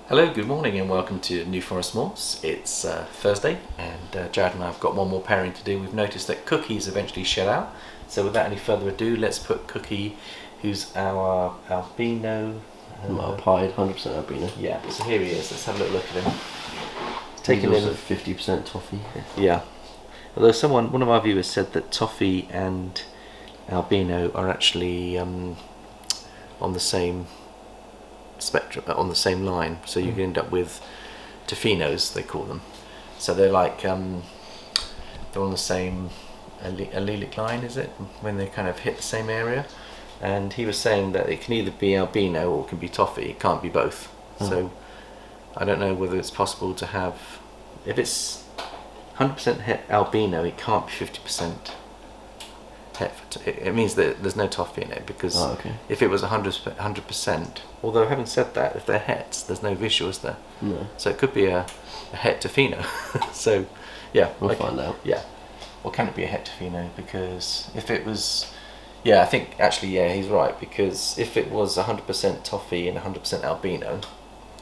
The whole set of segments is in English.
Hello, good morning and welcome to New Forest Morphs. It's Thursday and Jared and I have got one more pairing to do. We've noticed that Cookie's eventually shed out, so without any further ado, let's put Cookie, who's our albino. Pied, 100% albino. Yeah, so here he is. Let's have a little look at him. Taking in 50% toffee. Yeah. Although one of our viewers said that toffee and albino are actually on the same spectrum, on the same line, so you can end up with Tofinos, they call them. So they're like they're on the same allelic line, is it, when they kind of hit the same area? And he was saying that it can either be albino or it can be toffee. It can't be both. So I don't know whether it's possible to have, if it's 100% albino, it can't be 50% het. It means that there's no toffee in it, because if it was 100%, although having said that, if they're hets, there's no visual, is there? No. So it could be a het tofino. So yeah, we'll find out. Yeah. Or can it be a het tofino? Because if it was, yeah, I think actually, yeah, he's right, because if it was 100% toffee and 100% albino,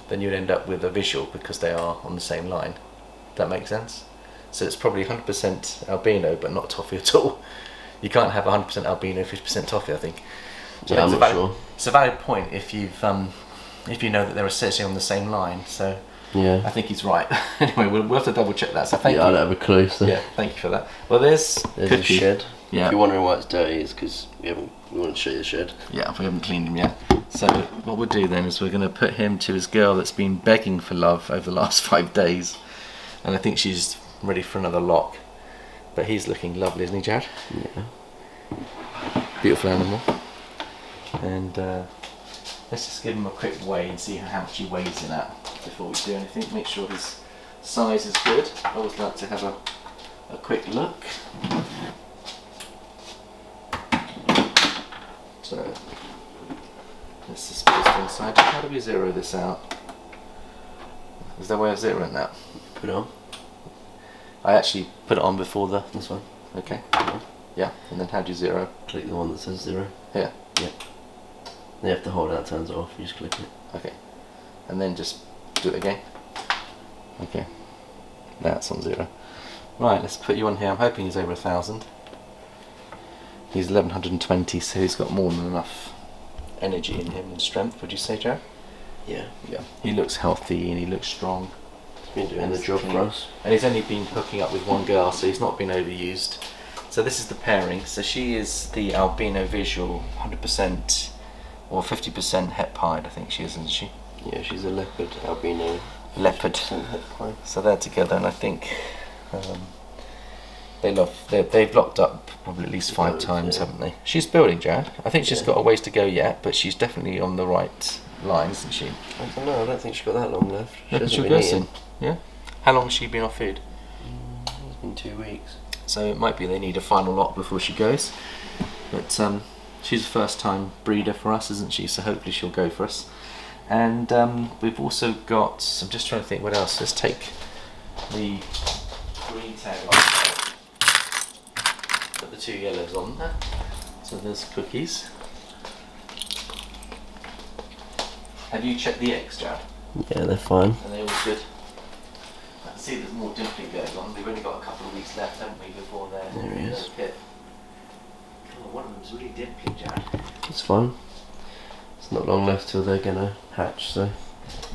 then you'd end up with a visual because they are on the same line. Does that make sense? So it's probably 100% albino but not toffee at all. You can't have 100% albino, 50% toffee, I think. So yeah, I'm not sure. It's a valid point if you know that they're essentially on the same line. So yeah, I think he's right. Anyway, we'll have to double check that. So thank you. I don't have a clue. So. Yeah, thank you for that. Well, there's a shed. Yeah. If you're wondering why it's dirty, it's because we want to show you the shed. Yeah, we haven't cleaned him yet. So what we'll do then is we're going to put him to his girl that's been begging for love over the last 5 days, and I think she's ready for another lock. But he's looking lovely, isn't he, Jared? Yeah. Beautiful animal. And let's just give him a quick weigh and see how much he weighs in at before we do anything. Make sure his size is good. I always like to have a quick look. So let's just put this to one side. How do we zero this out? Is there a way of zeroing that? Put it on. I actually put it on before this one. Okay. Yeah, and then how do you zero? Click the one that says 0. Here? Yeah. You have to hold it, turns it off, you just click it. Okay. And then just do it again. Okay. That's on 0. Right, let's put you on here. I'm hoping he's over 1,000. He's 1,120, so he's got more than enough energy in him and strength, would you say, Joe? Yeah. Yeah. He looks healthy and he looks strong. He's been doing the job for us. And he's only been hooking up with one girl, so he's not been overused. So this is the pairing. So she is the albino visual, 100% or 50% het pied, I think she is, isn't she? Yeah, she's a leopard albino. Leopard. Het pied. So they're together, and I think they've locked up probably at least 5 times, haven't they? She's building, Jared. I think she's got a ways to go yet, but she's definitely on the right line, isn't she? I don't know. I don't think she's got that long left. She'll go soon. Yeah. How long has she been off food? It's been 2 weeks. So it might be they need a final lock before she goes. But she's a first-time breeder for us, isn't she? So hopefully she'll go for us. And we've also got, I'm just trying to think what else. Let's take the green tail off. Put the 2 yellows on there. So there's Cookies. Have you checked the eggs, Jared? Yeah, they're fine. Are they all good? I can see there's more dimpling going on. We've only got a couple of weeks left, haven't we, before they're there he is. hit. Oh, one of them's really dimpling, Jared. It's fine. It's not long left till they're gonna hatch, so.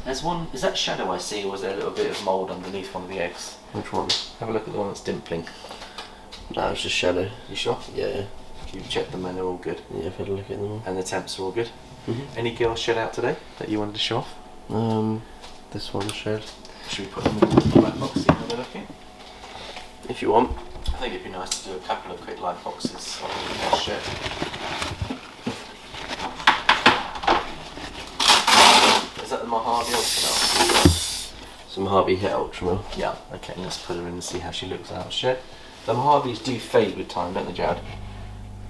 There's one, is that shadow I see, or was there a little bit of mould underneath one of the eggs? Which one? Have a look at the one that's dimpling. No, it's just shadow. You sure? Yeah. You've checked them and they're all good? Yeah, I've had a look at them all. And the temps are all good? Mm-hmm. Any girls shed out today that you wanted to show off? This one's shed. Should we put them in the light box, see how they're looking? If you want. I think it'd be nice to do a couple of quick light boxes on the shed. Is that the Mojave Ultra? Some Mojave Het Ultra Mill. Yeah, okay, let's put her in and see how she looks out of shed. The Mojaves do fade with time, don't they, Jared?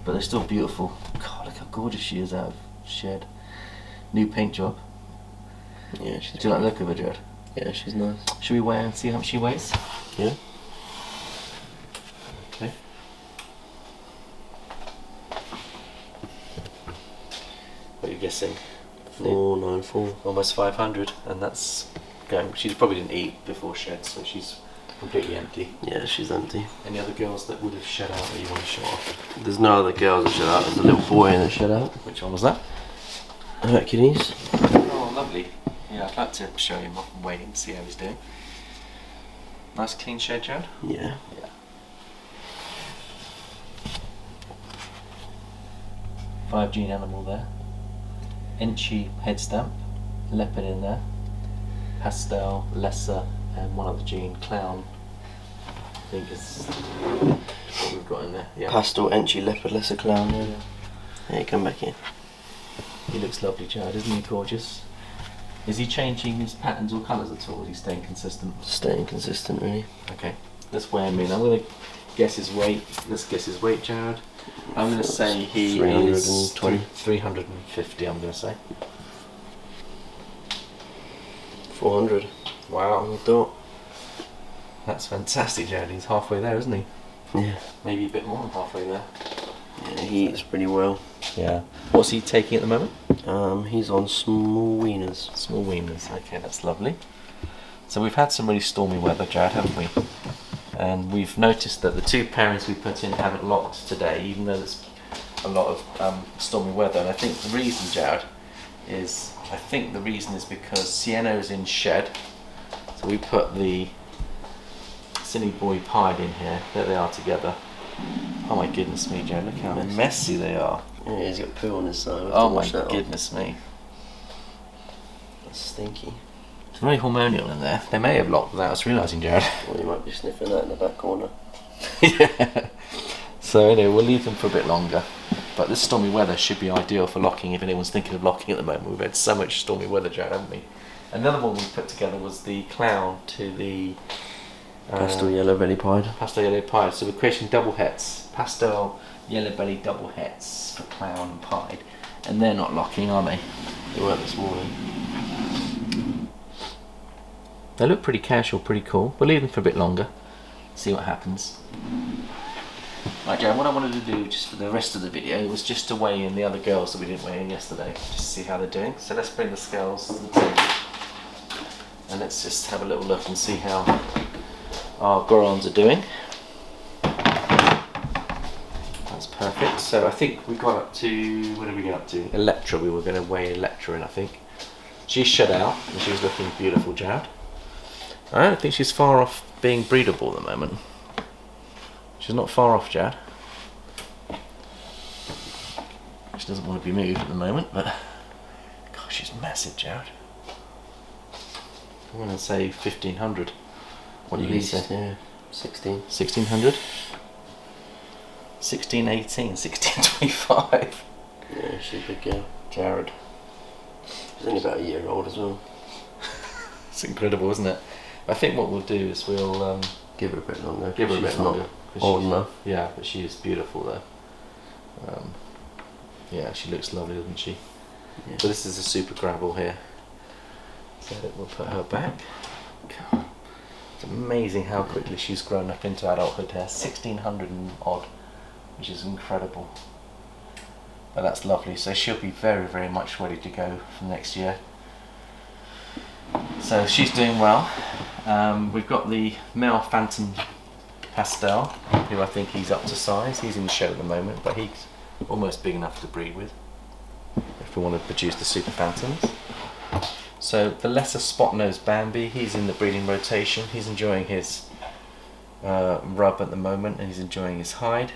But they're still beautiful. God, look how gorgeous she is out of shed. New paint job. Yeah, she's. Do you like the look of her, Jared? Yeah, she's nice. Should we weigh her and see how much she weighs? Yeah. Okay. What are you guessing? 494. Almost 500, and that's going. She probably didn't eat before shed, so she's completely empty. Yeah, she's empty. Any other girls that would have shed out that you want to show off? There's no other girls that shed out. There's a little boy in that shed out. Which one was that? Hercules. Oh, lovely. Yeah, I'd like to show him off and weigh him, see how he's doing. Nice clean shed, Jared? Yeah. Yeah. 5 gene animal there. Enchi head stamp. Leopard in there. Pastel, lesser, and one other gene, clown. I think is what we've got in there. Yeah. Pastel, Enchi, Leopard, lesser, clown. Yeah. Hey, come back in. He looks lovely, Jared, isn't he gorgeous? Is he changing his patterns or colours at all? Is he staying consistent? Staying consistent, really. Okay, let's weigh him in. I'm going to guess his weight. Let's guess his weight, Jared. I'm going to say he 320. is 350, I'm going to say. 400. Wow. I thought. That's fantastic, Jared. He's halfway there, isn't he? Yeah. Maybe a bit more than halfway there. Yeah, he eats pretty well. Yeah. What's he taking at the moment? He's on small wieners. Small wieners. Okay, that's lovely. So we've had some really stormy weather, Jared, haven't we? And we've noticed that the 2 pairings we put in haven't locked today, even though there's a lot of stormy weather. And I think the reason, Jared, is because Sienna is in shed. So we put the Silly Boy Pied in here. There they are together. Oh my goodness me, Jared, look how messy they are. Yeah, he's got poo on his side. Oh my goodness me. That's stinky. It's very hormonal in there. They may have locked without us realising, Jared. Well, you might be sniffing that in the back corner. Yeah. So anyway, we'll leave them for a bit longer. But this stormy weather should be ideal for locking if anyone's thinking of locking at the moment. We've had so much stormy weather, Jared, haven't we? Another one we put together was the clown to the Pastel yellow belly pied. Pastel yellow pied. So we're creating double hets. Pastel yellow belly double hets for clown and pied. And they're not locking, are they? They weren't this morning. They look pretty casual, pretty cool. We'll leave them for a bit longer. See what happens. Right, Jared, what I wanted to do just for the rest of the video was just to weigh in the other girls that we didn't weigh in yesterday, just to see how they're doing. So let's bring the scales to the table and let's just have a little look and see how our Gorons are doing. That's perfect. So I think we got up to, what did we get up to? Electra, we were going to weigh Electra in, I think. She's shut out and she's looking beautiful, Jared. I don't think she's far off being breedable at the moment. She's not far off, Jared. She doesn't want to be moved at the moment, but gosh, she's massive, Jared. I'm going to say 1500. What do you say? Yeah, 16. 1600? 1618, 1625. Yeah, she's a big girl. Jared. She's only about a year old as well. It's incredible, isn't it? I think what we'll do is we'll give her a bit longer. give her a bit longer. Old enough. Yeah, but she is beautiful though. Yeah, she looks lovely, doesn't she? Yeah. So this is a super gravel here. So we'll put her back. God, it's amazing how quickly she's grown up into adulthood here. 1600 and odd, which is incredible. But that's lovely. So she'll be very, very much ready to go for next year. So she's doing well. We've got the male Phantom Pastel, who I think he's up to size. He's in the show at the moment, but he's almost big enough to breed with if we want to produce the Super Phantoms. So the lesser spot-nosed Bambi, he's in the breeding rotation. He's enjoying his rub at the moment, and he's enjoying his hide.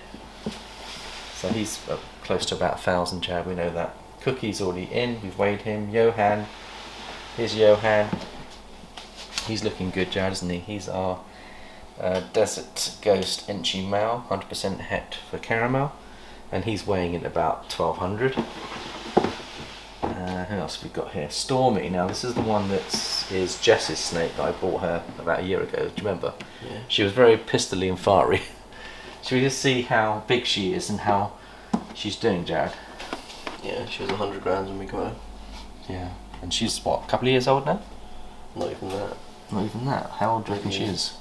So he's close to about 1,000, Chad, we know that. Cookie's already in, we've weighed him. Johan, here's Johan. He's looking good, Chad, isn't he? He's our Desert Ghost Enchi male, 100% het for caramel, and he's weighing in about 1200. Who else have we got here? Stormy. Now this is the one that is Jess's snake that I bought her about a year ago. Do you remember? Yeah. She was very pistolly and fiery. Should we just see how big she is and how she's doing, Jared? Yeah, she was 100 grams when we got her. Yeah. And she's what, a couple of years old now? Not even that. Not even that. How old do you reckon she is?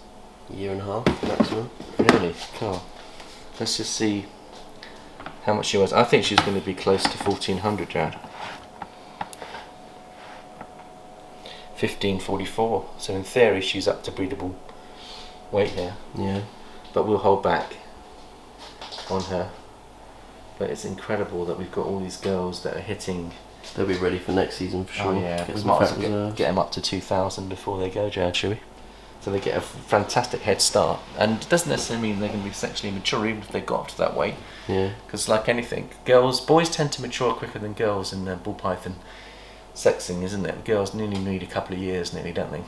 A year and a half maximum. Really? Cool. Let's just see how much she was. I think she's going to be close to 1400, Jared. 1544. So in theory, she's up to breedable weight here. Yeah. But we'll hold back on her. But it's incredible that we've got all these girls that are hitting. They'll be ready for next season for sure. Oh yeah, Get we some might fat as well reserves. get them up to 2,000 before they go, Jared, shall we? So they get a fantastic head start, and it doesn't necessarily mean they're going to be sexually mature even if they got up to that weight. Yeah. Because like anything, boys tend to mature quicker than girls in bull python sexing, isn't it? Girls nearly need a couple of years, nearly, don't they?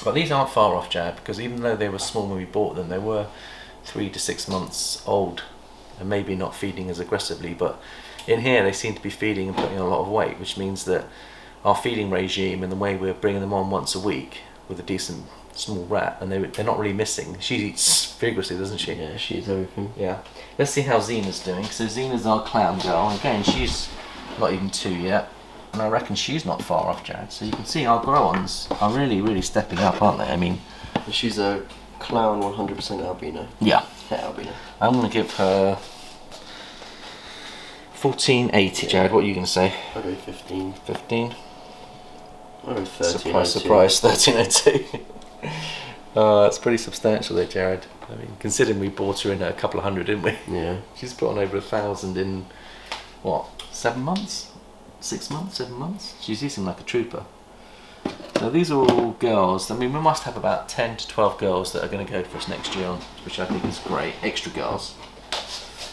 But these aren't far off, Jared, because even though they were small when we bought them, they were 3 to 6 months old, and maybe not feeding as aggressively, but in here they seem to be feeding and putting on a lot of weight, which means that our feeding regime and the way we're bringing them on once a week with a decent small rat, and they're not really missing. She eats vigorously, doesn't she? Yeah, she eats everything. Yeah. Let's see how Xena's doing. So Xena's our clown girl. Again, she's not even 2 yet, and I reckon she's not far off, Jared. So you can see our grow-ons are really, really stepping up, aren't they? I mean, She's a clown 100% albino. yeah. Het albino. I'm going to give her 1480, Jared. What are you going to say? I'll go 15. 15? I'll go 13. Surprise, surprise, 1302. That's pretty substantial there, Jared. I mean, considering we bought her in at a couple of hundred, didn't we? Yeah. She's put on over 1,000 in, what, 7 months? 6 months, 7 months? She's eating like a trooper. So these are all girls. I mean, we must have about 10 to 12 girls that are going to go for us next year, which I think is great. Extra girls.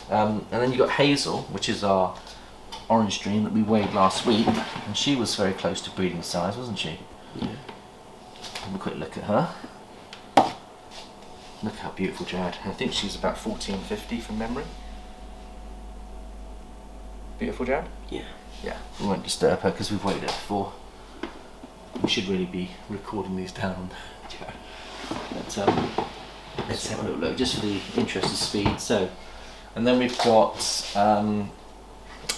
And then you've got Hazel, which is our orange dream that we weighed last week, and she was very close to breeding size, wasn't she? Yeah. Have a quick look at her. Look how beautiful, Jared. I think she's about 1450 from memory. Beautiful, Jared? Yeah. Yeah, we won't disturb her because we've weighed her before. We should really be recording these down, Jared. But, let's have a little look, just for the interest of speed. So, and then we've got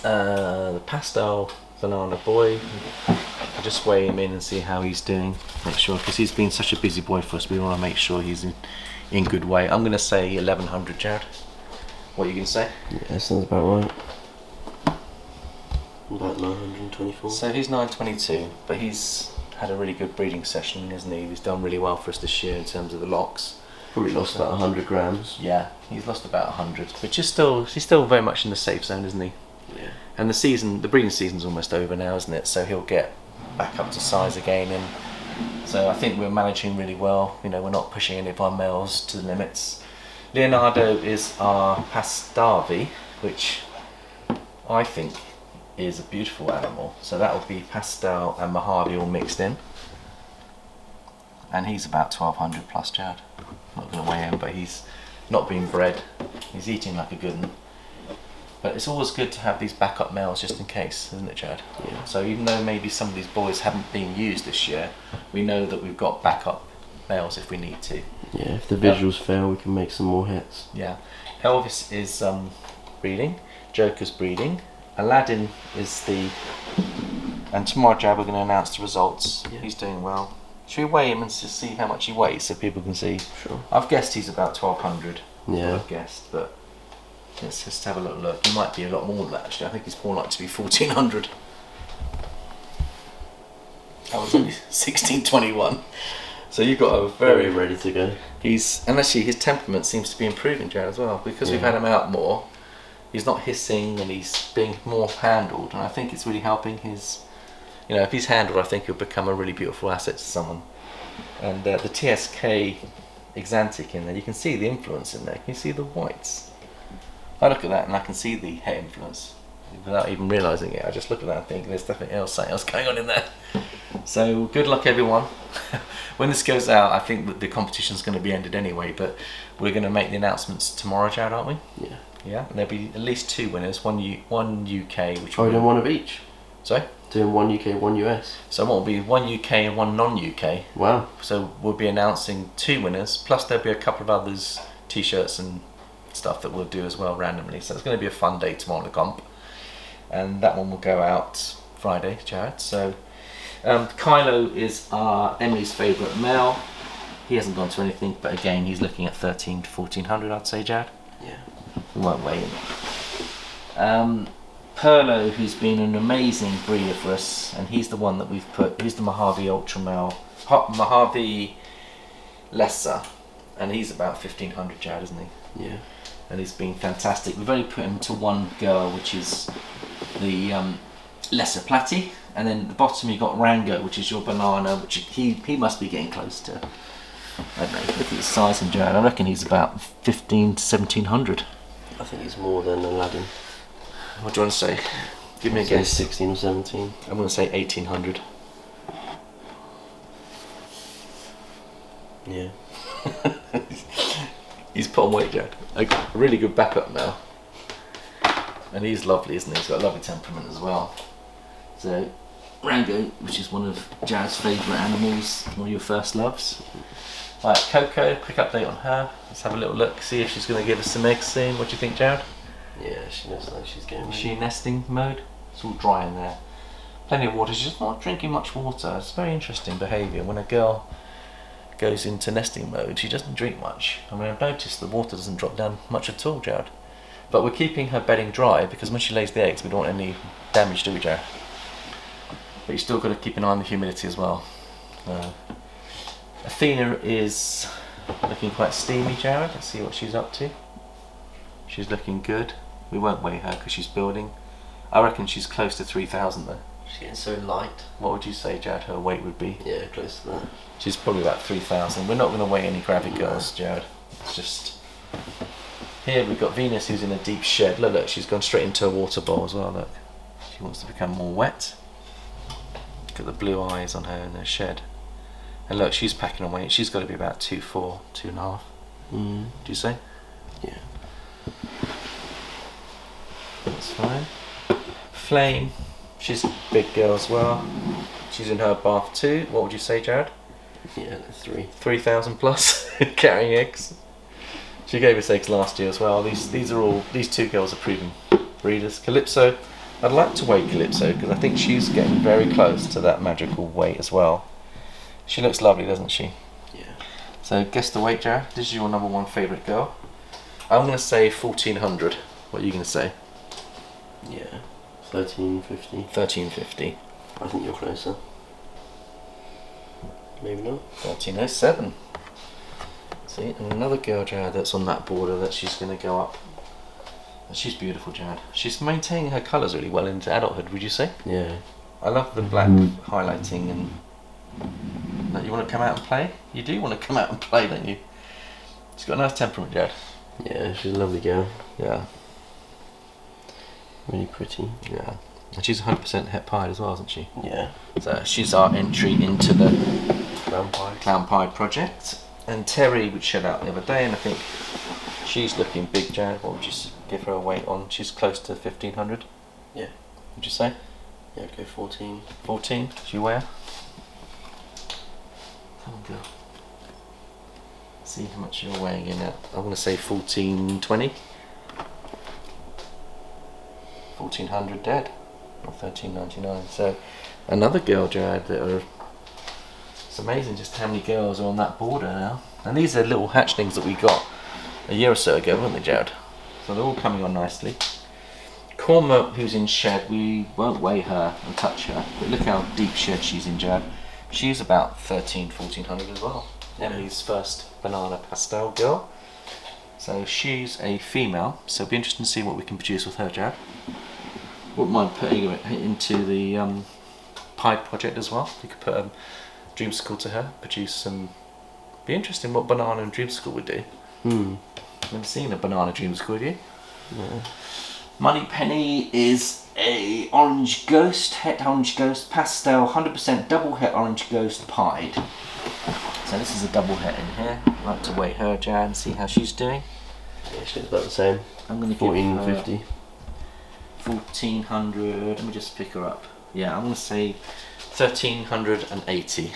the Pastel banana boy. I'll just weigh him in and see how he's doing. Make sure, because he's been such a busy boy for us, we want to make sure he's in good weight. I'm going to say 1100, Jared. What are you going to say? Yeah, that sounds about right. About 924. So he's 922, but he's had a really good breeding session, isn't he? He's done really well for us this year in terms of the locks. Probably lost about 100 grams. Yeah, he's lost about 100, which is he's still very much in the safe zone, isn't he? Yeah. And the breeding season's almost over now, isn't it? So he'll get back up to size again, and so I think we're managing really well. You know, we're not pushing any of our males to the limits. Leonardo is our Pastavi, which I think is a beautiful animal. So that will be Pastel and Mojave all mixed in, and he's about 1200 plus, Jared. Not going to weigh him, but he's not being bred. He's eating like a good one. But it's always good to have these backup males just in case, isn't it, Chad? Yeah. So even though maybe some of these boys haven't been used this year, we know that we've got backup males if we need to. Yeah, if the visuals fail, we can make some more hits. Yeah. Elvis is breeding. Joker's breeding. Aladdin is the... And tomorrow, Jab, we're going to announce the results. Yeah. He's doing well. Should we weigh him and see how much he weighs so people can see? Sure. I've guessed he's about 1200. Yeah. I've guessed, but let's just have a little look. He might be a lot more than that, actually. I think he's more likely to be 1400. That was only 1621. So you've got a Very ready to go. And actually his temperament seems to be improving, Jared, as well, because we've had him out more. He's not hissing and he's being more handled, and I think it's really helping his, you know, if he's handled, I think he'll become a really beautiful asset to someone. And the TSK Exantic in there, you can see the influence in there. Can you see the whites? I look at that and I can see the hair influence without even realising it. I just look at that and think there's definitely something else going on in there. So good luck, everyone. When this goes out, I think that the competition's going to be ended anyway, but we're going to make the announcements tomorrow, Jared, aren't we? Yeah. Yeah, and there'll be at least 2 winners, one UK, which we're doing one of each. Sorry? Doing one UK, one US. So what will be one UK and one non-UK. Wow. So we'll be announcing 2 winners, plus there'll be a couple of others, t-shirts and stuff that we'll do as well randomly. So it's going to be a fun day tomorrow in the comp. And that one will go out Friday, Jared. So Kylo is Emily's favourite male. He hasn't gone to anything, but again, he's looking at 13 to 1400, I'd say, Jared. Yeah. We won't weigh him. Perlo, who's been an amazing breeder for us, and he's the one that we've put. He's the Mojave Ultra Male, Mojave Lesser, and he's about 1500 Jad, isn't he? Yeah. And he's been fantastic. We've only put him to one girl, which is the Lesser Platy, and then at the bottom you've got Rango, which is your banana, which he must be getting close to. I don't know. Look at his size in Jad. I reckon he's about 15 to 1700. I think he's more than Aladdin. What do you want to say? Give me a guess. 16 or 17. I'm going to say 1800. Yeah. He's put on weight, Jad. A really good backup now. And he's lovely, isn't he? He's got a lovely temperament as well. So, Rango, which is one of Jad's favourite animals, one of your first loves. Right, Coco, quick update on her. Let's have a little look, see if she's going to give us some eggs soon. What do you think, Jared? Yeah, she looks like she's getting Is she in nesting mode? It's all dry in there. Plenty of water, she's just not drinking much water. It's very interesting behaviour. When a girl goes into nesting mode, she doesn't drink much. I mean, I've noticed the water doesn't drop down much at all, Jared. But we're keeping her bedding dry because when she lays the eggs, we don't want any damage, do we, Jared? But you still got to keep an eye on the humidity as well. Athena is looking quite steamy, Jared. Let's see what she's up to. She's looking good. We won't weigh her because she's building. I reckon she's close to 3,000 though. She's getting so light. What would you say, Jared, her weight would be? Yeah, close to that. She's probably about 3,000. We're not going to weigh any Gravid girls, Jared. It's just... Here we've got Venus, who's in a deep shed. Look, look, she's gone straight into a water bowl as well, look. She wants to become more wet. Look at the blue eyes on her in her shed. And look, she's packing on weight. She's got to be about 2'4", 2.5". Do you say? Yeah. That's fine. Flame, she's a big girl as well. She's in her bath too. What would you say, Jared? Yeah, 3,000 plus carrying eggs. She gave us eggs last year as well. These two girls are proven breeders. Calypso, I'd like to weigh Calypso because I think she's getting very close to that magical weight as well. She looks lovely, doesn't she? Yeah. So guess the weight, Jared. This is your number one favourite girl. I'm going to say 1,400. What are you going to say? Yeah. 1350. 1350. I think you're closer. Maybe not. 1307. See, and another girl, Jared, that's on that border that she's going to go up. And she's beautiful, Jared. She's maintaining her colours really well into adulthood, would you say? Yeah. I love the black highlighting and... You want to come out and play? You do want to come out and play, don't you? She's got a nice temperament, Jared. Yeah, she's a lovely girl. Yeah. Really pretty. Yeah. And she's 100% het pied as well, isn't she? Yeah. So she's our entry into the Clown Pied project. And Terry would shed out the other day, and I think she's looking big, Jared. What would you give her a weight on? She's close to 1,500. Yeah. Would you say? Yeah, I'd go 14. 14? She weigh? Come on, girl. See how much you're weighing in at. I'm going to say 1420. 1,400 dead. Or 1,399. So another girl, Jared, that are... It's amazing just how many girls are on that border now. And these are little hatchlings that we got a year or so ago, weren't they, Jared? So they're all coming on nicely. Korma, who's in shed, we won't weigh her and touch her, but look how deep shed she's in, Jared. She's about 1,400 as well. Emily's first banana pastel girl. So she's a female, so it'll be interesting to see what we can produce with her, Jared. Wouldn't mind putting her into the Pied project as well. You could put a dreamsicle to her, produce some... Be interesting what banana and dreamsicle would do. I've never seen a banana dreamsicle, have you? Yeah. Money Penny is a orange ghost, het orange ghost, pastel, 100% double het orange ghost pied. So this is a double het in here. I'd like to weigh her, Jan, and see how she's doing. Yeah, she's about the same. I'm going to give her 1450. 1,400. Let me just pick her up. Yeah, I'm going to say 1,380.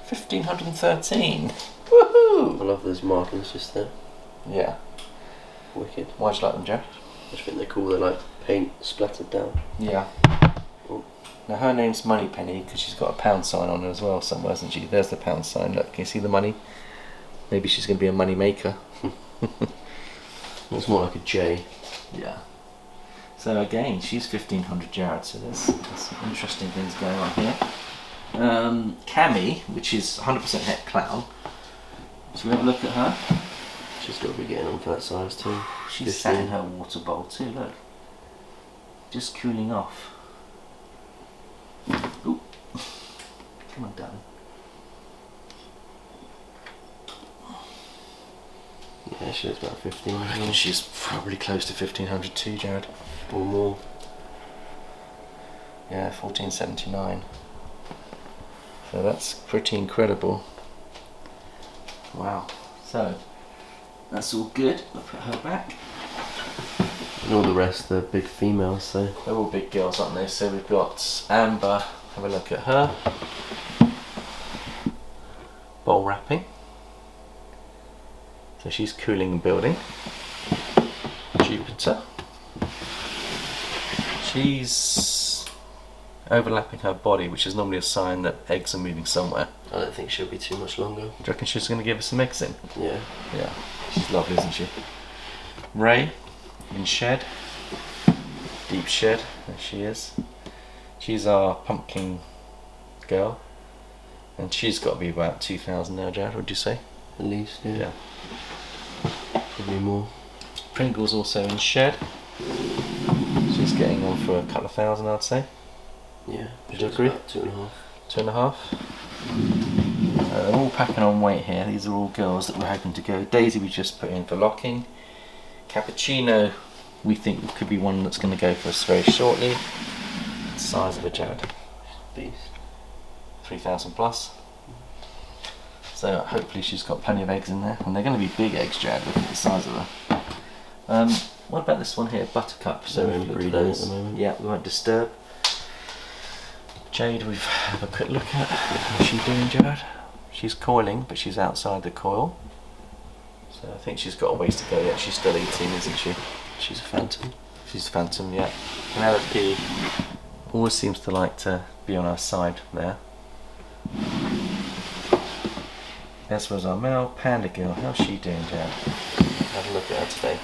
1,513. Woohoo! I love those markings just there. Yeah. Wicked. Why do you like them, Jeff? I just think they're cool. They're like paint splattered down. Yeah. Oh. Now her name's Money Penny because she's got a pound sign on her as well somewhere, hasn't she? There's the pound sign. Look, can you see the money? Maybe she's going to be a money maker. It's more like a J. Yeah. So again, she's 1500 Jared, so there's some interesting things going on here. Cammy, which is 100% het clown. Shall we have a look at her? She's got to be getting on for that size too. She's sat in her water bowl too, look. Just cooling off. Ooh. Come on, darling. Yeah, she looks about 15. I reckon she's probably close to 1500 too, Jared. Or more. Yeah, 1479. So that's pretty incredible. Wow. So that's all good. I'll put her back. And all the rest are big females, so. They're all big girls, aren't they? So we've got Amber. Have a look at her. Bowl wrapping. So she's cooling and building. Jupiter. She's overlapping her body, which is normally a sign that eggs are moving somewhere. I don't think she'll be too much longer. Do you reckon she's going to give us some eggs in? Yeah. Yeah. She's lovely, isn't she? Ray in shed. Deep shed. There she is. She's our pumpkin girl. And she's got to be about 2000 now, Jared, would you say? At least, yeah. Yeah. Probably more. Pringle's also in shed. She's getting on for a couple of thousand, I'd say. Yeah. Would you agree? About 2.5. 2.5. They're all packing on weight here. These are all girls that we're hoping to go. Daisy we just put in for locking. Cappuccino we think could be one that's going to go for us very shortly. Size of a Jared. Beast. 3000 plus. So hopefully she's got plenty of eggs in there, and they're going to be big eggs, Jared. Look at the size of her. What about this one here, Buttercup? So They're we've looked at breeding those. at the moment. Yeah, we won't disturb. Jade, we've have a quick look at. How's she doing, Jared? She's coiling, but she's outside the coil. So I think she's got a ways to go yet. She's still eating, isn't she? She's a phantom. She's a phantom, yeah. Penelope always seems to like to be on our side there. This was our male panda girl. How's she doing, Jared? Have a look at her today.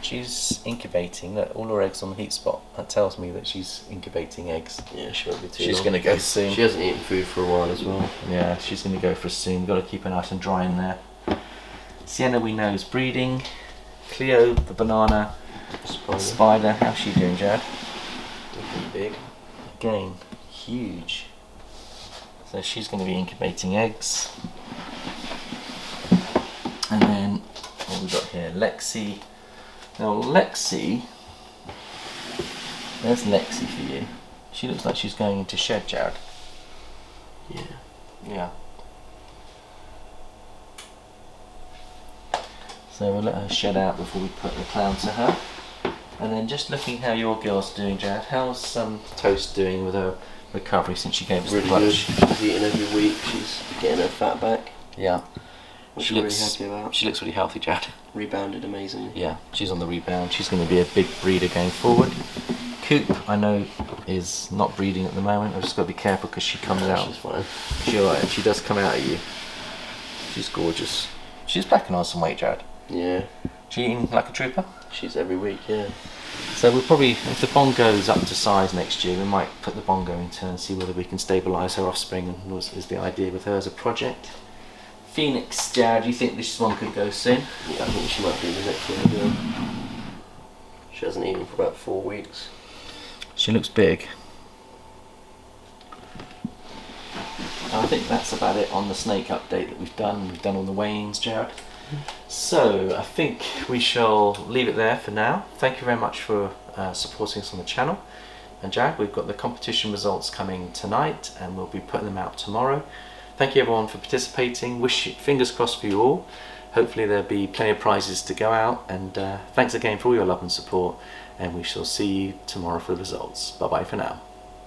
She's incubating. Look, all her eggs on the heat spot. That tells me that she's incubating eggs. Yeah, she won't be too She's long. going to go soon. She hasn't eaten food for a while as well. Yeah, she's going to go for soon. Got to keep her nice and dry in there. Sienna we know is breeding. Cleo, the banana spider. How's she doing, Jared? Looking big. Again, huge. So she's going to be incubating eggs. And then what have we got here? Lexi. Now Lexi, there's Lexi for you. She looks like she's going into shed, Jared. Yeah. Yeah. So we'll let her shed out before we put the clown to her. And then just looking how your girl's doing, Jared. How's Toast doing with her recovery since she gave us Really the good. clutch? She's eating every week. She's getting her fat back. Yeah. Which She I'm looks really happy about. She looks really healthy, Jared. Rebounded amazingly. Yeah, she's on the rebound. She's going to be a big breeder going forward. Coop, I know, is not breeding at the moment. I've just got to be careful because she comes out. She's fine. She does come out at you. She's gorgeous. She's packing on some weight, Jared. Yeah. She eating like a trooper. She's every week, yeah. So we'll probably, if the bongo's up to size next year, we might put the bongo into her and see whether we can stabilise her offspring, and is the idea with her as a project. Phoenix, Jared, do you think this one could go soon? Yeah, I think she might be the next one as well. She hasn't eaten for about 4 weeks. She looks big. I think that's about it on the snake update that we've done. We've done all the weighings, Jared. So I think we shall leave it there for now. Thank you very much for supporting us on the channel. And Jared, we've got the competition results coming tonight, and we'll be putting them out tomorrow. Thank you everyone for participating. Fingers crossed for you all. Hopefully there'll be plenty of prizes to go out, and thanks again for all your love and support, and we shall see you tomorrow for the results. Bye bye for now.